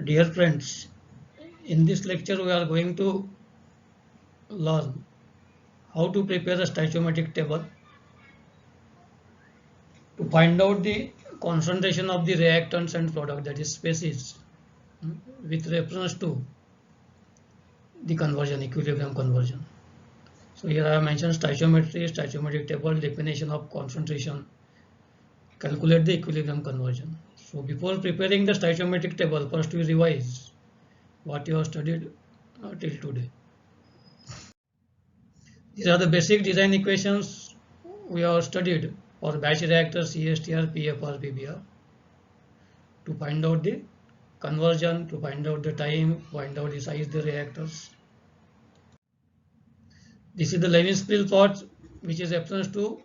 Dear friends, in this lecture we are going to learn how to prepare a stoichiometric table to find out the concentration of the reactants and product, that is species, with reference to the conversion, equilibrium conversion. So here I have mentioned stoichiometry, stoichiometric table, definition of concentration, calculate the equilibrium conversion. So before preparing the stoichiometric table, first we revise what you have studied till today. These are the basic design equations we have studied for batch reactor, CSTR, PFR, PBR, to find out the conversion, to find out the time, find out the size of the reactors. This is the Lewis-Brill plot, which is reference to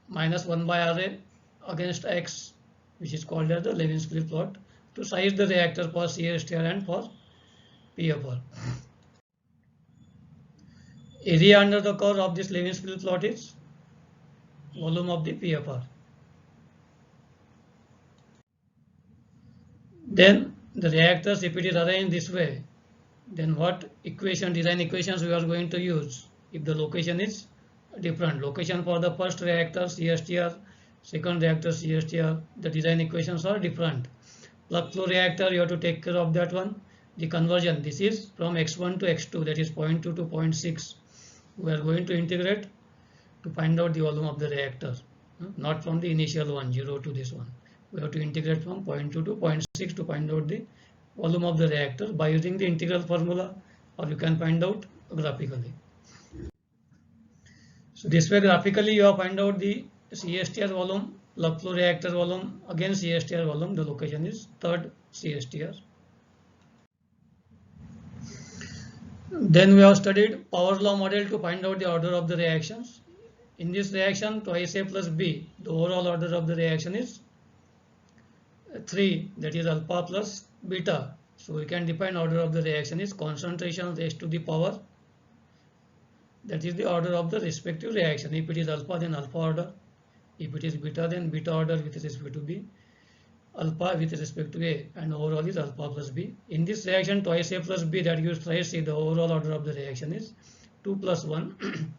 minus 1 by Ra against X, which is called as the Lewis-Brill plot, to size the reactor for CSTR and for PFR. Area under the curve of this Lewis-Brill plot is volume of the PFR. Then the reactors, if it is arranged this way, then what equation, design equations we are going to use if the location is different. Location for the first reactor CSTR, second reactor CSTR, the design equations are different. Plug flow reactor, you have to take care of that one. The conversion, this is from x1 to x2, that is 0.2 to 0.6. We are going to integrate to find out the volume of the reactor, not from the initial one, 0 to this one. We have to integrate from 0.2 to 0.6 to find out the volume of the reactor by using the integral formula, or you can find out graphically. So this way graphically you have find out the CSTR volume, plug flow reactor volume, again CSTR volume, the location is third CSTR. Then we have studied power law model to find out the order of the reactions. In this reaction, twice A plus B, the overall order of the reaction is 3, that is alpha plus beta. So we can define order of the reaction is concentration raised to the power, that is the order of the respective reaction. If it is alpha, then alpha order. If it is beta, then beta order with respect to B. Alpha with respect to A, and overall is alpha plus B. In this reaction, twice A plus B, that gives twice A, the overall order of the reaction is 2 plus 1,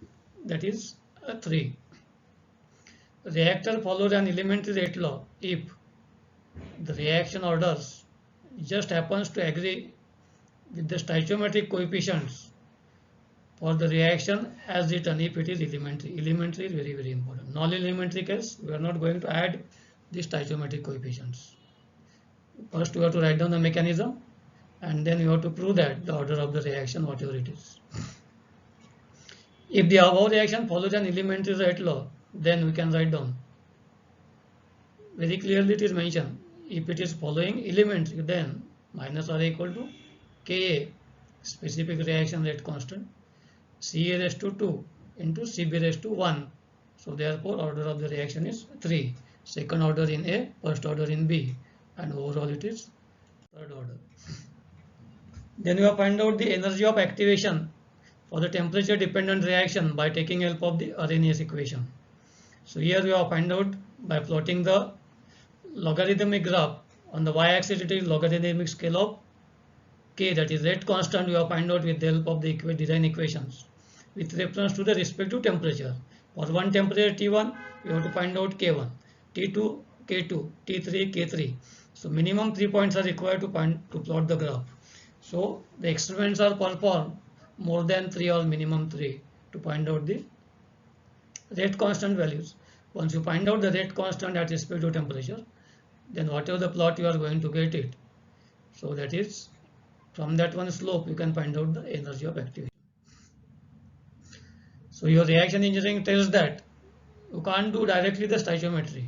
that is 3. Reactor follows an elementary rate law if the reaction orders just happens to agree with the stoichiometric coefficients for the reaction as written if it is elementary. Elementary is very, very important. Non-elementary case, we are not going to add the stoichiometric coefficients. First, we have to write down the mechanism, and then you have to prove that the order of the reaction, whatever it is. If the above reaction follows an elementary rate law, then we can write down. Very clearly it is mentioned. If it is following elementary, then minus R equal to Ka, specific reaction rate constant, Ca raised to 2 into Cb raised to 1. So therefore order of the reaction is 3. Second order in A, first order in B, and overall it is third order. Then we have find out the energy of activation for the temperature dependent reaction by taking help of the Arrhenius equation. So here we have find out by plotting the logarithmic graph. On the y-axis it is logarithmic scale of K, that is rate constant. We have find out with the help of the design equations with reference to the respective temperature. For one temperature T1, we have to find out K1, T2, K2, T3, K3. So minimum 3 points are required to plot the graph. So the experiments are performed more than 3 or minimum 3 to find out the rate constant values. Once you find out the rate constant at respect to temperature, then whatever the plot you are going to get it. So that is from that one slope you can find out the energy of activation. So your reaction engineering tells that you can't do directly the stoichiometry.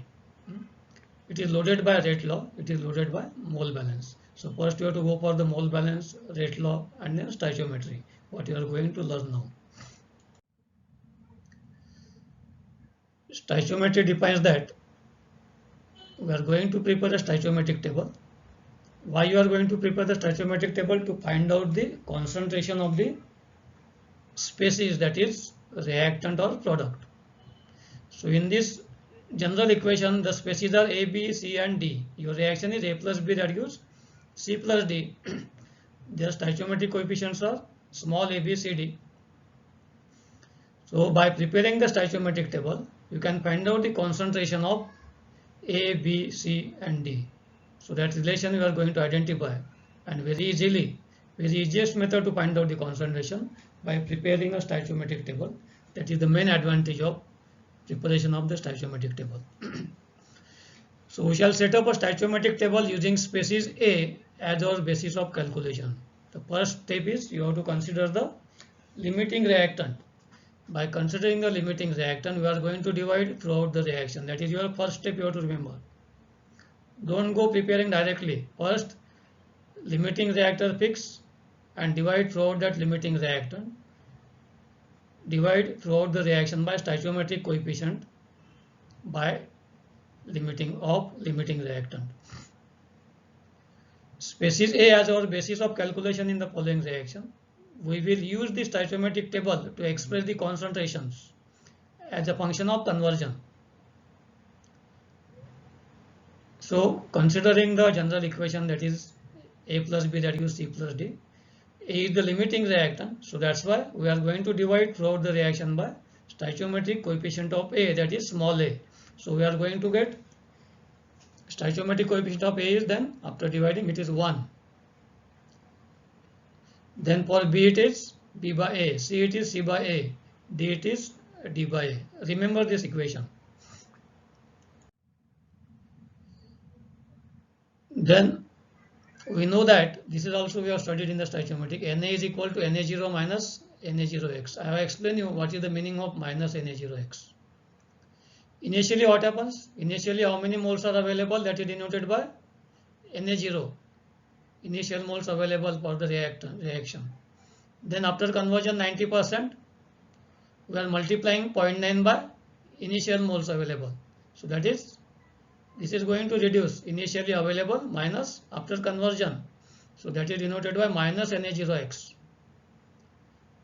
It is loaded by rate law, it is loaded by mole balance. So first you have to go for the mole balance, rate law, and then stoichiometry, what you are going to learn now. Stoichiometry defines that we are going to prepare a stoichiometric table. Why you are going to prepare the stoichiometric table? To find out the concentration of the species, that is reactant or product. So in this general equation, the species are A, B, C and D. Your reaction is A plus B, that gives C plus D, their stoichiometric coefficients are small a, b, c, d. So by preparing the stoichiometric table, you can find out the concentration of A, B, C and D. So that relation we are going to identify, and very easiest method to find out the concentration by preparing a stoichiometric table. That is the main advantage of preparation of the stoichiometric table. So we shall set up a stoichiometric table using species A as our basis of calculation. The first step is you have to consider the limiting reactant. By considering the limiting reactant, we are going to divide throughout the reaction. That is your first step you have to remember. Don't go preparing directly. First, limiting reactor fix and divide throughout that limiting reactant. Divide throughout the reaction by stoichiometric coefficient by limiting reactant. Species A as our basis of calculation in the following reaction. We will use the stoichiometric table to express the concentrations as a function of conversion. So considering the general equation, that is A plus B, that is C plus D, A is the limiting reactant, so that's why we are going to divide throughout the reaction by stoichiometric coefficient of A, that is small a. So we are going to get stoichiometric coefficient of A is, then after dividing it is 1. Then for B it is B by A, C it is C by A, D it is D by A. Remember this equation. Then we know that this is also we have studied in the stoichiometric. Na is equal to Na0 minus Na0x. I have explained you what is the meaning of minus Na0x. Initially what happens? Initially how many moles are available? That is denoted by Na0. Initial moles available for the reaction. Then after conversion 90%, we are multiplying 0.9 by initial moles available. So that is, this is going to reduce initially available minus after conversion. So that is denoted by minus Na0x.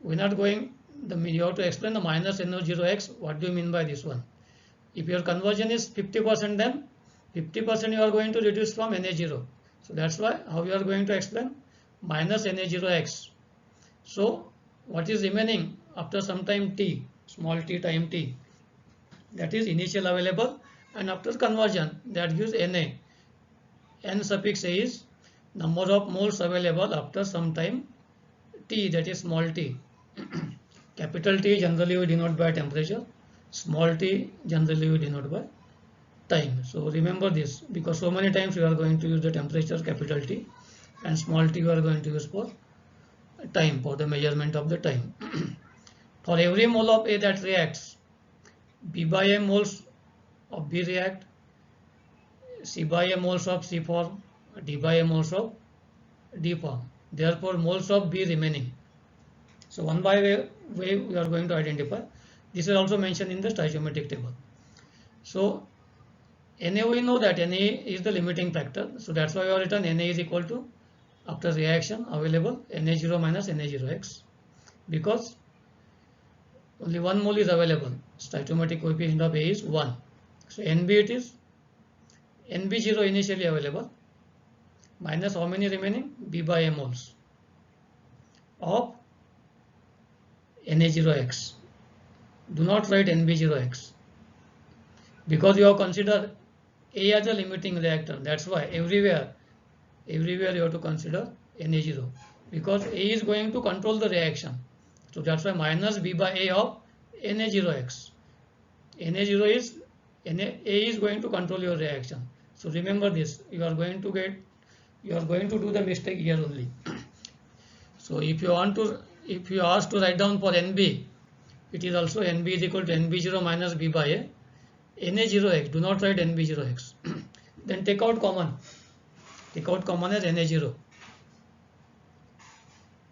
We are not going, you have to explain the minus Na0x. What do you mean by this one? If your conversion is 50%, then 50% you are going to reduce from Na0. So that's why how you are going to explain minus Na0x. So what is remaining after some time t, small t time t, that is initial available, and after conversion that gives Na. N suffix A is number of moles available after some time t, that is small t. Capital T generally we denote by temperature, small t generally we denote by time. So remember this, because so many times you are going to use the temperature capital T, and small t you are going to use for time, for the measurement of the time. For every mole of A that reacts, B by A moles of B react, C by A moles of C form, D by A moles of D form. Therefore moles of B remaining. So one by way we are going to identify. This is also mentioned in the stoichiometric table. So Na, we know that Na is the limiting factor. So that's why we have written Na is equal to, after reaction available, Na0 minus Na0x, because only one mole is available. Stoichiometric coefficient of A is 1. So Nb it is Nb0 initially available minus how many remaining? B by A moles of Na0x. Do not write Nb0x, because you have considered A as a limiting reactor. That's why everywhere you have to consider Na0, because A is going to control the reaction. So that's why minus B by A of Na0x. Na0 is A is going to control your reaction. So remember this. You are going to do the mistake here only. So if you ask to write down for Nb, it is also Nb is equal to Nb0 minus B by A. Na0x, do not write Nb0x. Then take out common. Take out common as Na0.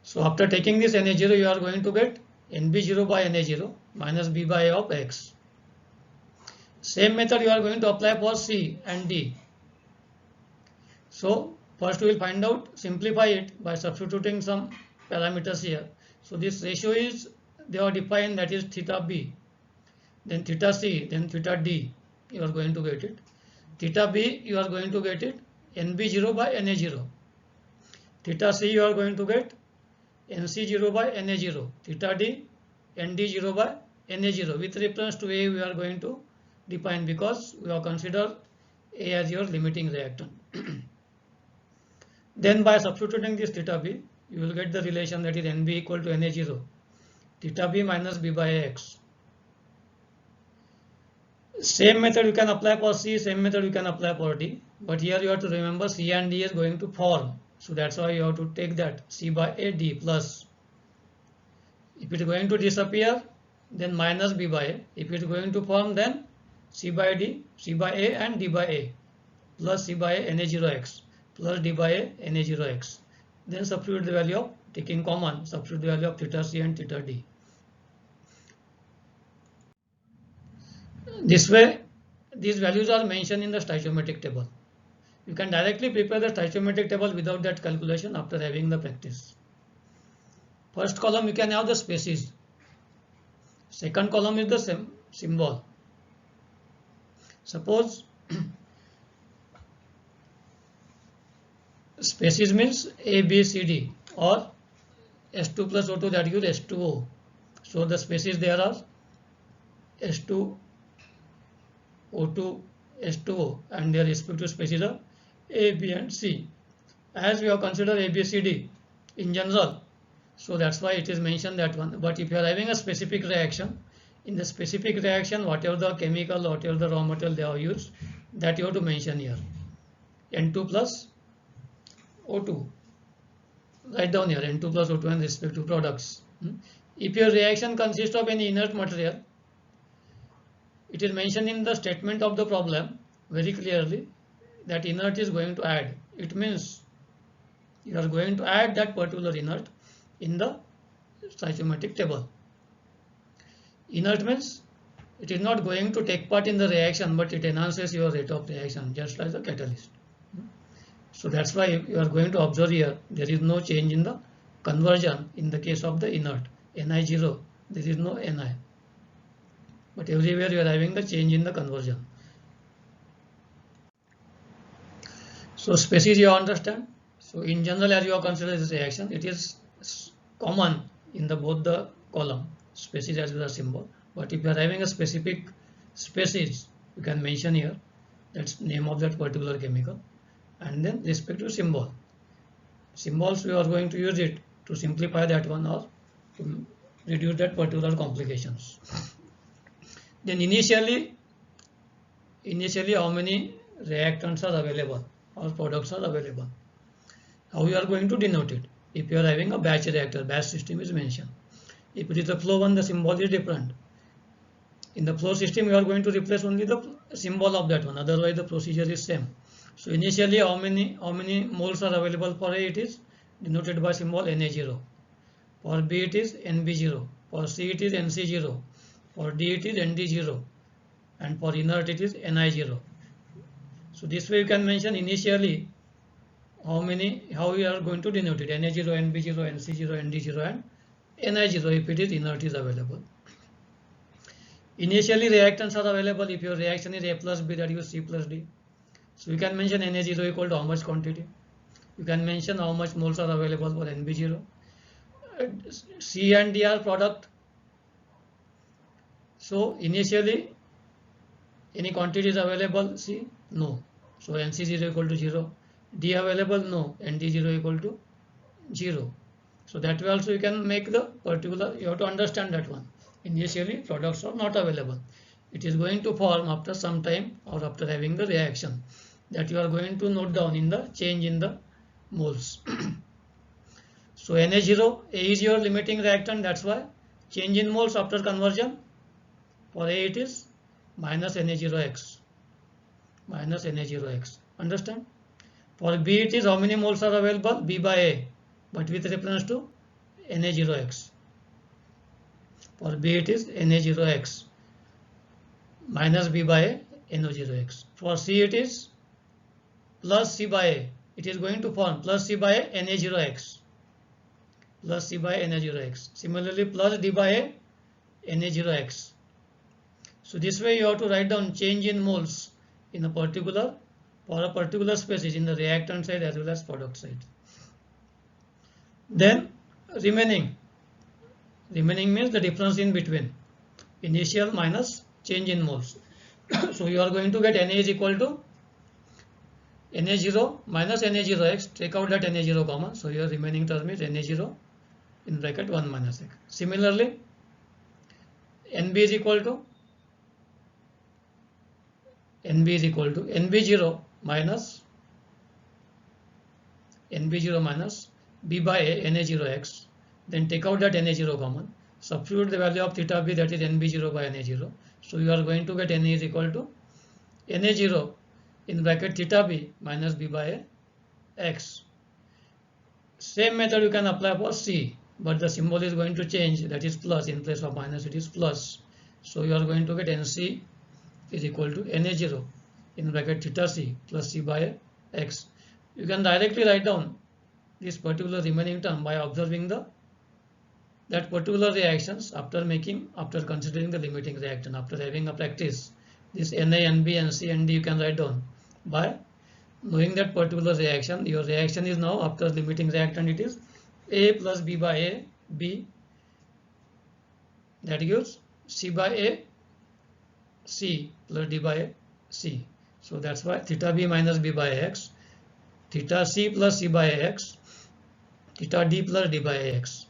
So after taking this Na0, you are going to get Nb0 by Na0 minus B by A of x. Same method you are going to apply for C and D. So first we will find out, simplify it by substituting some parameters here. So this ratio is, they are defined, that is theta B, then theta C, then theta D, you are going to get it. Theta B, you are going to get it Nb0 by Na0. Theta C you are going to get NC0 by Na0. Theta D ND0 by Na0. With reference to A we are going to define because we have considered A as your limiting reactant. Then by substituting this theta B, you will get the relation that is NB equal to Na0. Theta B minus B by X. Same method you can apply for C, same method you can apply for D. But here you have to remember C and D is going to form. So that's why you have to take that C by A D plus. If it is going to disappear, then minus B by A. If it is going to form, then C by D, C by A and D by A plus C by A Na0X plus D by A Na0X. Then substitute the value of, taking common, substitute the value of theta C and theta D. This way, these values are mentioned in the stoichiometric table. You can directly prepare the stoichiometric table without that calculation after having the practice. First column you can have the species. Second column is the symbol. Suppose species means A, B, C, D or S2 plus O2, that gives S2O. So the species there are S2, O2, S2O and their respective species are A, B and C. As we have considered A, B, C, D in general, so that's why it is mentioned that one. But if you are having a specific reaction, in the specific reaction, whatever the chemical, whatever the raw material they have used, that you have to mention here. N2 plus O2. Write down here N2 plus O2 and respective products. If your reaction consists of any inert material, it is mentioned in the statement of the problem very clearly that inert is going to add. It means you are going to add that particular inert in the stoichiometric table. Inert means it is not going to take part in the reaction, but it enhances your rate of reaction, just like the catalyst. So that's why you are going to observe here, there is no change in the conversion in the case of the inert. Ni0, there is no Ni. But everywhere you are having the change in the conversion. So species you understand. So in general, as you have considered this reaction, it is common in the both the column, species as well as symbol. But if you are having a specific species, you can mention here that's name of that particular chemical and then respective symbol. Symbols we are going to use it to simplify that one or to reduce that particular complications. Then initially how many reactants are available or products are available? How you are going to denote it? If you are having a batch reactor, batch system is mentioned. If it is a flow one, the symbol is different. In the flow system, you are going to replace only the symbol of that one. Otherwise, the procedure is same. So initially, how many moles are available for A? It is denoted by symbol Na0. For B, it is Nb0. For C, it is Nc0. For D, it is Nd0. And for inert, it is Ni0. So this way, you can mention initially how you are going to denote it: Na0, Nb0, Nc0, Nd0, and Ni0 if it is inert is available. Initially, reactants are available. If your reaction is A plus B, that is C plus D. So you can mention Na0 equal to how much quantity. You can mention how much moles are available for Nb0. C and D are product. So initially, any quantity is available. C? No. So Nc0 equal to 0. D available? No. Nd0 equal to 0. So that way also you can make the particular, you have to understand that one. Initially products are not available. It is going to form after some time or after having the reaction that you are going to note down in the change in the moles. So Na0, A is your limiting reactant, that's why change in moles after conversion. For A it is minus Na0X. Minus Na0X. Understand? For B it is how many moles are available? B by A, but with reference to Na0X. For B it is Na0X minus B by A Na0X. For C it is plus C by A. It is going to form plus C by A Na0X. Plus C by Na0X. Similarly plus D by A Na0X. So this way you have to write down change in moles in a particular, for a particular species in the reactant side as well as product side. Then remaining means the difference in between initial minus change in moles. So you are going to get Na is equal to Na0 minus Na0x, take out that Na0 common, so your remaining term is Na0 in bracket 1 minus x. Similarly, Nb is equal to Nb0 minus b by a Na0x, then take out that Na0 common, substitute the value of theta b, that is Nb0 by Na0, so you are going to get Na is equal to Na0 in bracket theta b minus b by a x. Same method you can apply for C, but the symbol is going to change, that is plus, in place of minus it is plus, so you are going to get Nc is equal to Na0 in bracket theta c plus c by x. You can directly write down this particular remaining term by observing that particular reactions after considering the limiting reaction. After having a practice, this Na, Nb, Nc, Nd you can write down by knowing that particular reaction. Your reaction is now after limiting reactant, it is A plus B by A, B, that gives C by A, C plus D by A, C. So that's why theta B minus B by X, theta C plus C by X, theta D plus D by X.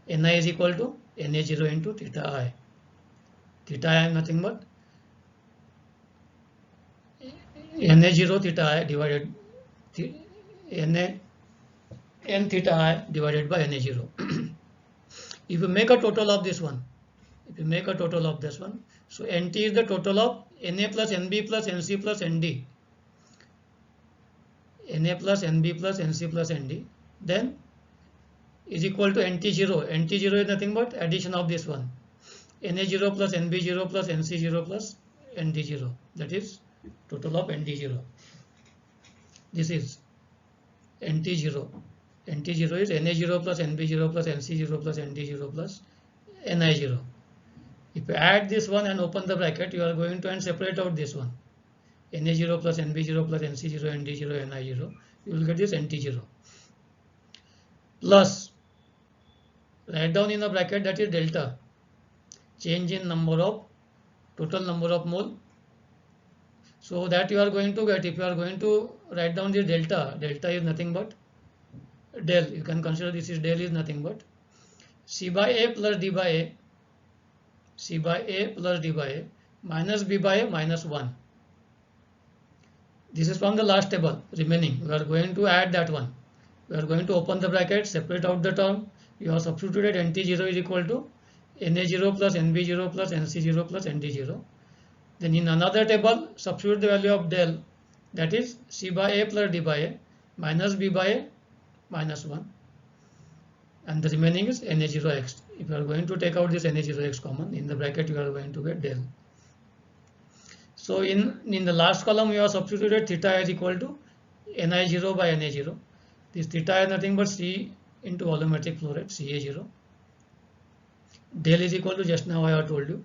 Ni is equal to Na0 into theta I. Theta I is nothing but Na0 theta I divided n theta I divided by Na0. If you make a total of this one, so Nt is the total of Na plus Nb plus Nc plus Nd, Na plus Nb plus Nc plus Nd, then is equal to Nt0. Nt0 is nothing but addition of this one, Na0 plus Nb0 plus Nc0 plus Nd0, that is total of Nd0. This is Nt0. Nt0 is Na0 plus Nb0 plus Nc0 plus Nd0 plus Ni0. If you add this one and open the bracket, you are going to and separate out this one, Na0 plus Nb0 plus Nc0 Nd0 Ni0, you will get this Nt0 plus, write down in a bracket, that is delta, change in total number of mole. So that you are going to get, if you are going to write down the delta is nothing but del, you can consider this is del is nothing but C by A plus D by A, C by A plus D by A minus B by A minus 1. This is from the last table remaining. We are going to add that one. We are going to open the bracket, separate out the term. You have substituted Nt0 is equal to Na0 plus Nb0 plus Nc0 plus Nd0. Then in another table, substitute the value of del, that is C by A plus D by A minus B by A minus 1. And the remaining is Na0x. If you are going to take out this Na0x common, in the bracket you are going to get del. So in the last column you have substituted theta is equal to Ni0 by Na0. This theta is nothing but C into volumetric flow rate, Ca0. Del is equal to, just now I have told you,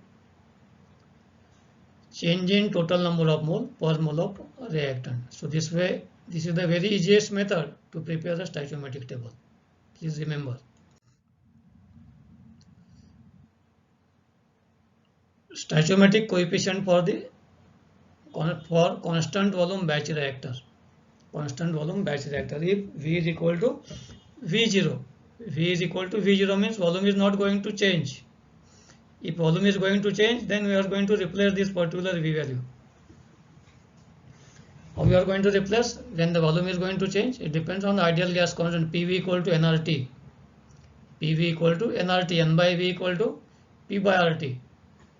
change in total number of mole per mole of reactant. So this way, this is the very easiest method to prepare the stoichiometric table. Please remember. Stoichiometric coefficient for constant volume batch reactor. Constant volume batch reactor. If V is equal to V0, V is equal to V0 means volume is not going to change. If volume is going to change, then we are going to replace this particular V value. How we are going to replace when the volume is going to change? It depends on the ideal gas constant PV equal to nRT. PV equal to nRT, N by V equal to P by RT.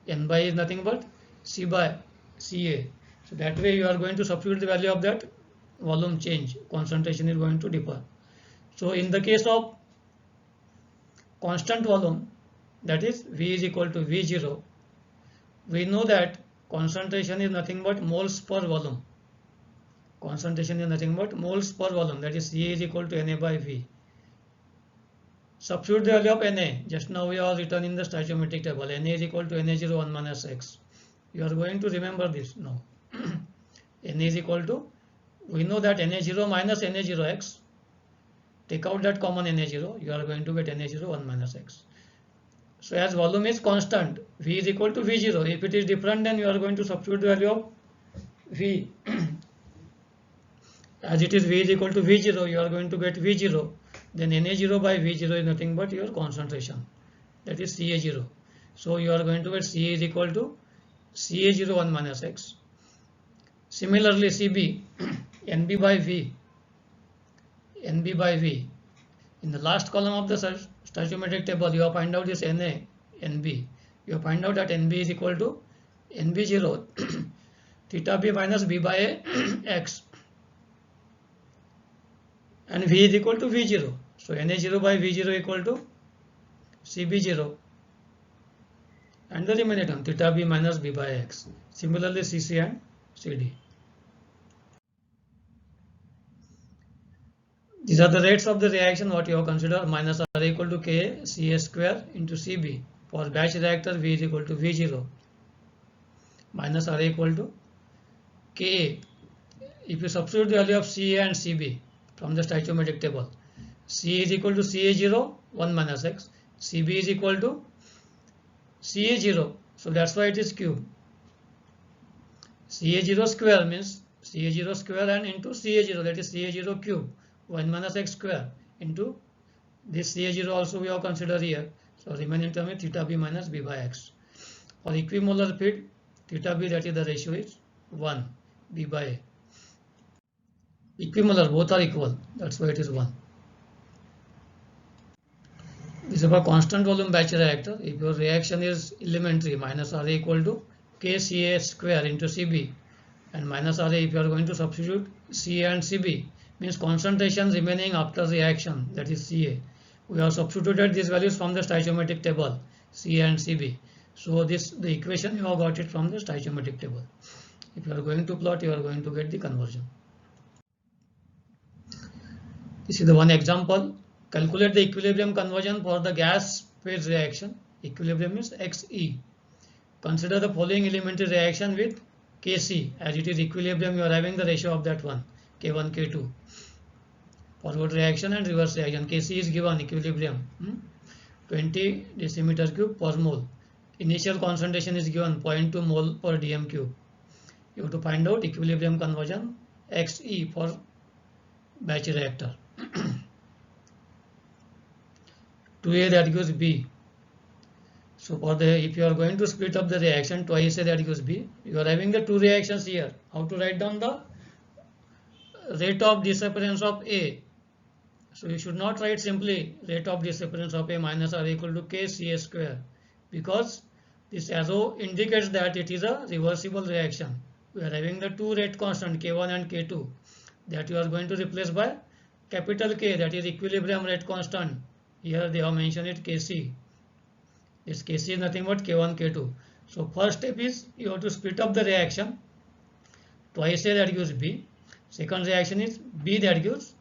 N by is nothing but C by Ca. So that way you are going to substitute the value of that volume change. Concentration is going to differ. So in the case of constant volume, that is V is equal to V0, we know that concentration is nothing but moles per volume. Concentration is nothing but moles per volume, that is C is equal to Na by V. Substitute the value of Na. Just now we have written in the stoichiometric table. Na is equal to Na0 1 minus x. You are going to remember this now. Na is equal to, we know that Na0 minus Na0x, take out that common Na0, you are going to get Na0 1 minus x. So as volume is constant, V is equal to V0. If it is different, then you are going to substitute the value of V. As it is V is equal to V0, you are going to get V0. Then Na0 by V0 is nothing but your concentration, that is Ca0. So you are going to get Ca is equal to Ca0 1 minus x. Similarly, Cb, Nb by V, Nb by V. In the last column of the stoichiometric table, you have find out this Na, Nb. You have find out that Nb is equal to Nb0 theta b minus b by a x, and V is equal to V0. So Na0 by V0 equal to Cb0, and the remaining term theta b minus b by x. Similarly, Cc and Cd. These are the rates of the reaction what you have considered. Minus R equal to Ka Ca square into Cb. For batch reactor, V is equal to V0 minus R equal to Ka. If you substitute the value of Ca and Cb from the stoichiometric table, Ca is equal to Ca0 1 minus x, Cb is equal to Ca0, so that's why it is cube. Ca0 square means Ca0 square and into Ca0, that is Ca0 cube, 1 minus x square into this Ca0 also we have considered here. So remaining term is theta b minus b by x. For equimolar feed, theta b, that is the ratio is 1, b by a. Equimolar, both are equal, that's why it is 1. This is for constant volume batch reactor. If your reaction is elementary, minus RA equal to KCA square into CB, and minus RA if you are going to substitute CA and CB, means concentration remaining after reaction, that is CA. We have substituted these values from the stoichiometric table, CA and CB. So this, the equation you have got it from the stoichiometric table. If you are going to plot, you are going to get the conversion. This is the one example. Calculate the equilibrium conversion for the gas phase reaction. Equilibrium is Xe. Consider the following elementary reaction with Kc. As it is equilibrium, you are having the ratio of that one, K1, K2. Forward reaction and reverse reaction. Kc is given equilibrium 20 decimeter cube per mole. Initial concentration is given 0.2 mole per dm cube. You have to find out equilibrium conversion Xe for batch reactor. 2A, that gives B. So for the, if you are going to split up the reaction, twice A, that gives B. You are having the two reactions here. How to write down the rate of disappearance of A? So you should not write simply rate of disappearance of A minus R equal to KCA square, because this arrow indicates that it is a reversible reaction. We are having the two rate constant K1 and K2 that you are going to replace by capital K, that is equilibrium rate constant. Here they have mentioned it Kc. This Kc is nothing but K1, K2. So first step is you have to split up the reaction. Twice A, that gives B. Second reaction is B, that gives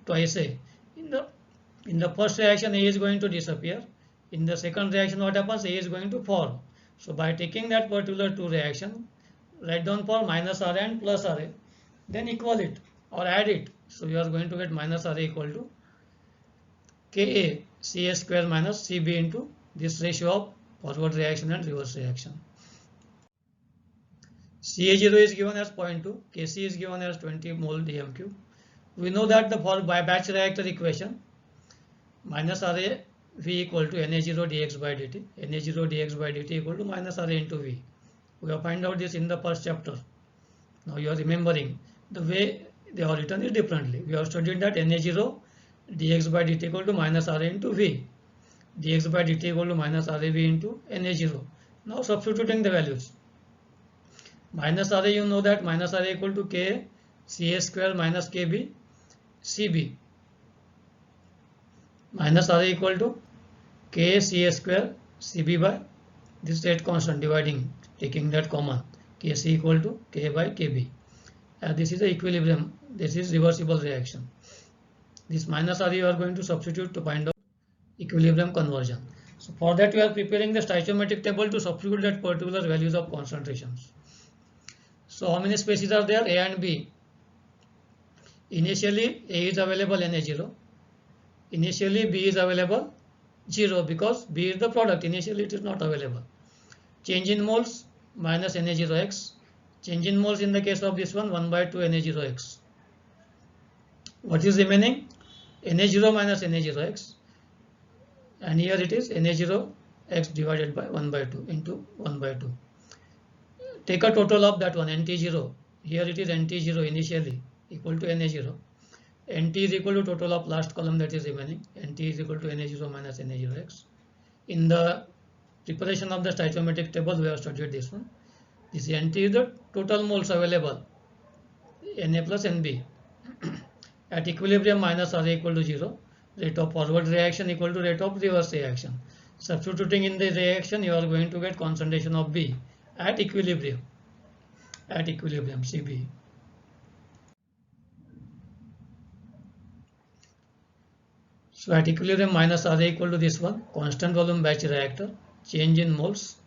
twice A. In the first reaction, A is going to disappear. In the second reaction, what happens? A is going to form. So by taking that particular two reaction, write down for minus Ra and plus Ra, then equal it or add it. So you are going to get minus Ra equal to Ka Ca square minus Cb into this ratio of forward reaction and reverse reaction. Ca0 is given as 0.2, Kc is given as 20 mole dm cube. We know that the for by batch reactor equation, minus Ra V equal to Na0 dx by dt, Na0 dx by dt equal to minus Ra into V. We have find out this in the first chapter. Now you are remembering the way they are written is differently. We have studied that Na0 dx by dt equal to minus Ra into V, dx by dt equal to minus Rav into Na0. Now substituting the values. Minus Ra, you know that minus Ra equal to K Ca square minus Kb Cb. Minus Ra equal to K Ca square Cb by this rate constant dividing, taking that common, Kc equal to K by Kb. This is the equilibrium, this is reversible reaction. This minus R you are going to substitute to find out equilibrium conversion. So for that we are preparing the stoichiometric table to substitute that particular values of concentrations. So how many species are there? A and B. Initially A is available Na0. Initially B is available 0 because B is the product. Initially it is not available. Change in moles minus Na0x. Change in moles in the case of this one 1 by 2 Na0x. What is remaining? Na0 minus Na0x. And here it is Na0x divided by 1 by 2 into 1 by 2. Take a total of that one, NT0. Here it is NT0 initially equal to Na0. NT is equal to total of last column that is remaining. NT is equal to Na0 minus Na0x. In the preparation of the stoichiometric table, we have studied this one. This NT is the total moles available, Na plus Nb. At equilibrium minus or equal to 0. Rate of forward reaction equal to rate of reverse reaction. Substituting in the reaction, you are going to get concentration of B at equilibrium. At equilibrium, Cb. So at equilibrium minus R equal to this one, constant volume batch reactor, change in moles.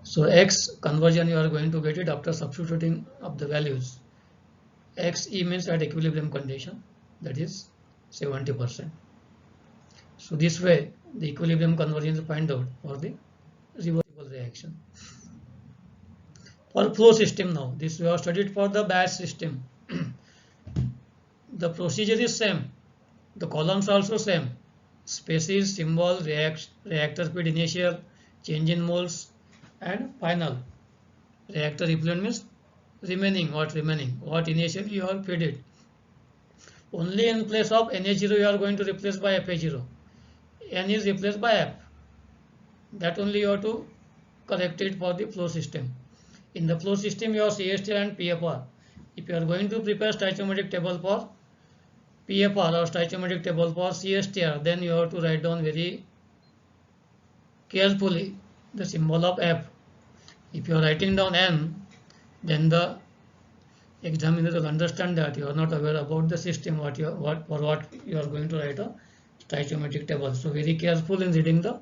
So X conversion you are going to get it after substituting of the values. Xe means at equilibrium condition, that is 70%. So this way the equilibrium conversion is find out for the reversible reaction. For flow system now, this we have studied for the batch system. The procedure is same, the columns also same, species, symbol, reactor feed initial, change in moles, and final. Reactor effluent means remaining, what initially you have fed it. Only in place of Na0 you are going to replace by Fa0. N is replaced by F. That only you have to correct it for the flow system. In the flow system you have CSTR and PFR. If you are going to prepare stoichiometric table for PFR or stoichiometric table for CSTR, then you have to write down very carefully the symbol of F. If you are writing down N, then the examiner will understand that you are not aware about the system what you are going to write a stoichiometric table. So very careful in reading the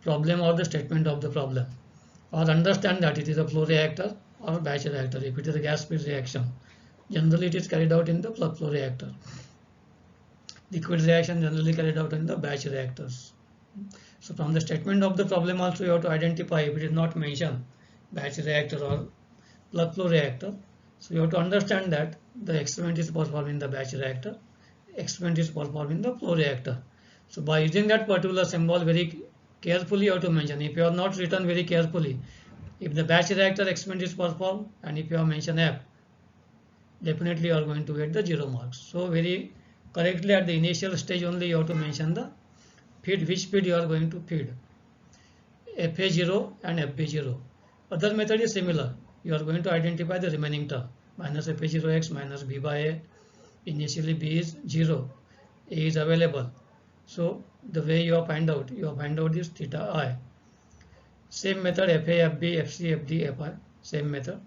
problem or the statement of the problem, or understand that it is a flow reactor or batch reactor. If it is a gas phase reaction, generally it is carried out in the flow reactor. Liquid reaction generally carried out in the batch reactors. So from the statement of the problem also you have to identify if it is not mentioned batch reactor or plug flow reactor. So you have to understand that the experiment is performed in the batch reactor, experiment is performed in the flow reactor. So by using that particular symbol very carefully you have to mention. If you have not written very carefully, if the batch reactor experiment is performed and if you have mentioned F, definitely you are going to get the 0 marks. So very correctly at the initial stage only you have to mention the feed, which feed you are going to feed, Fa0 and Fb0. Other method is similar. You are going to identify the remaining term, minus Fa0x minus B by A. Initially B is 0, A is available. So the way you find out this theta I. Same method Fa, Fb, Fc, Fd, Fi, same method.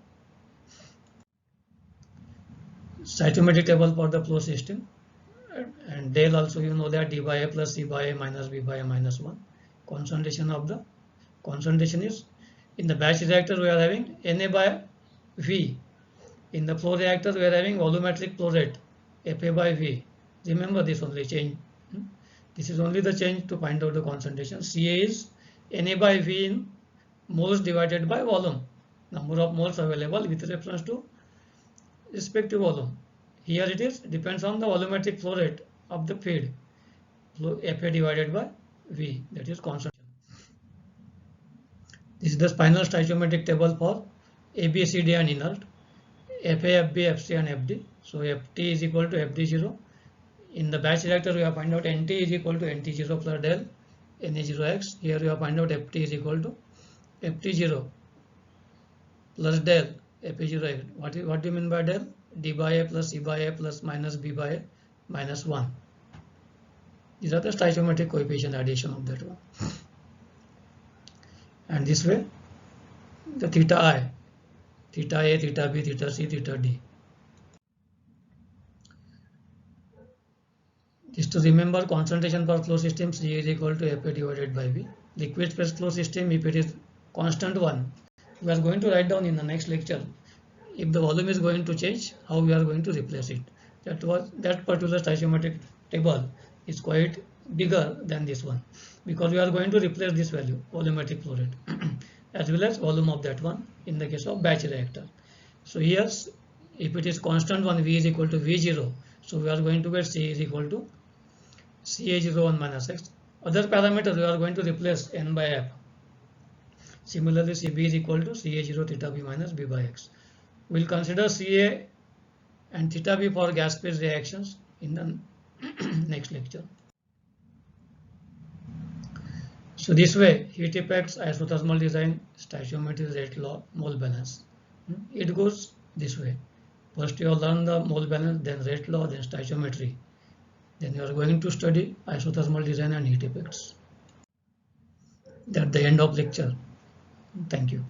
Stoichiometric table for the flow system. And del also you know that d by a plus c by a minus b by a minus 1. Concentration is in the batch reactor we are having Na by V. In the flow reactor we are having volumetric flow rate Fa by V. Remember this only change. This is only the change to find out the concentration. Ca is Na by V in moles divided by volume. Number of moles available with reference to respective volume. Here it is depends on the volumetric flow rate of the feed, Fa divided by V, that is concentration. This is the final stoichiometric table for ABCD and inert, Fa, Fb, Fc and Fd. So Ft is equal to Fd0. In the batch reactor we have find out Nt is equal to Nt0 plus del Na0x. Here we have find out Ft is equal to Ft0 plus del Fa0x. What do you mean by del? D by A plus C by A plus minus B by A minus 1. These are the stoichiometric coefficient addition of that one. And this way the theta I, theta A, theta B, theta C, theta D. Just to remember, concentration for flow system C is equal to Fa divided by V. Liquid phase flow system, if it is constant one, we are going to write down in the next lecture if the volume is going to change, how we are going to replace it. That particular stoichiometric table is quite bigger than this one, because we are going to replace this value, volumetric flow rate, as well as volume of that one in the case of batch reactor. So here, if it is constant one, V is equal to V0, so we are going to get C is equal to CA01 minus X. Other parameters we are going to replace N by F. Similarly, CB is equal to CA0 theta B minus B by X. We'll consider CA and theta B for gas phase reactions in the next lecture. So this way, heat effects, isothermal design, stoichiometry, rate law, mole balance. It goes this way. First you learn the mole balance, then rate law, then stoichiometry. Then you are going to study isothermal design and heat effects. That's the end of lecture. Thank you.